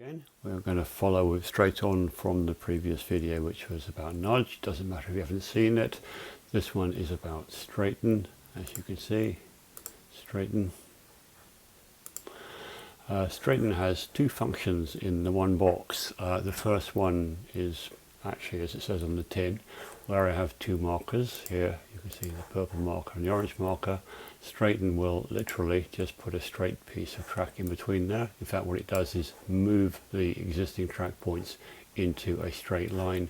Again, we're going to follow straight on from the previous video, which was about nudge. Doesn't matter if you haven't seen it. This one is about straighten, as you can see. Straighten. Straighten has two functions in the one box. The first one is actually, as it says on the tin, where I have two markers. Here you can see the purple marker and the orange marker. Straighten will literally just put a straight piece of track in between there. In fact, what it does is move the existing track points into a straight line.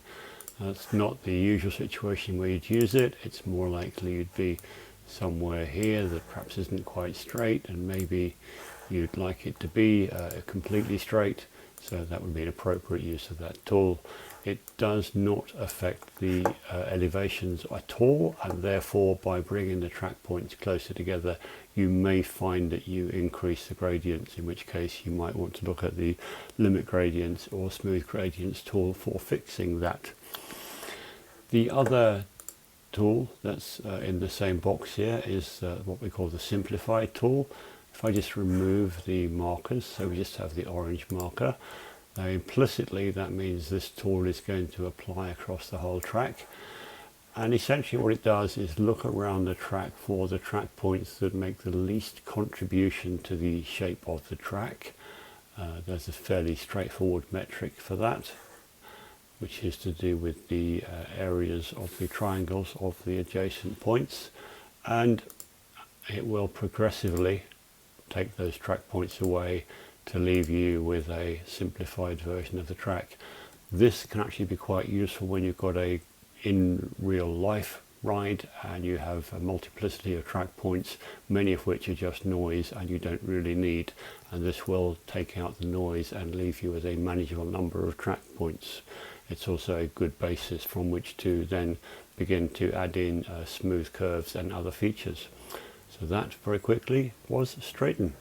That's not the usual situation where you'd use it. It's more likely you'd be somewhere here that perhaps isn't quite straight, and maybe you'd like it to be completely straight, so that would be an appropriate use of that tool. It does not affect the elevations at all, and therefore by bringing the track points closer together you may find that you increase the gradients, in which case you might want to look at the limit gradients or smooth gradients tool for fixing that. The other tool that's in the same box here is what we call the simplify tool. If I just remove the markers, so we just have the orange marker, implicitly that means this tool is going to apply across the whole track, and essentially what it does is look around the track for the track points that make the least contribution to the shape of the track. There's a fairly straightforward metric for that, which is to do with the areas of the triangles of the adjacent points, and it will progressively take those track points away to leave you with a simplified version of the track. This can actually be quite useful when you've got a in real life ride and you have a multiplicity of track points, many of which are just noise and you don't really need, and this will take out the noise and leave you with a manageable number of track points. It's also a good basis from which to then begin to add in smooth curves and other features. So that very quickly was straighten.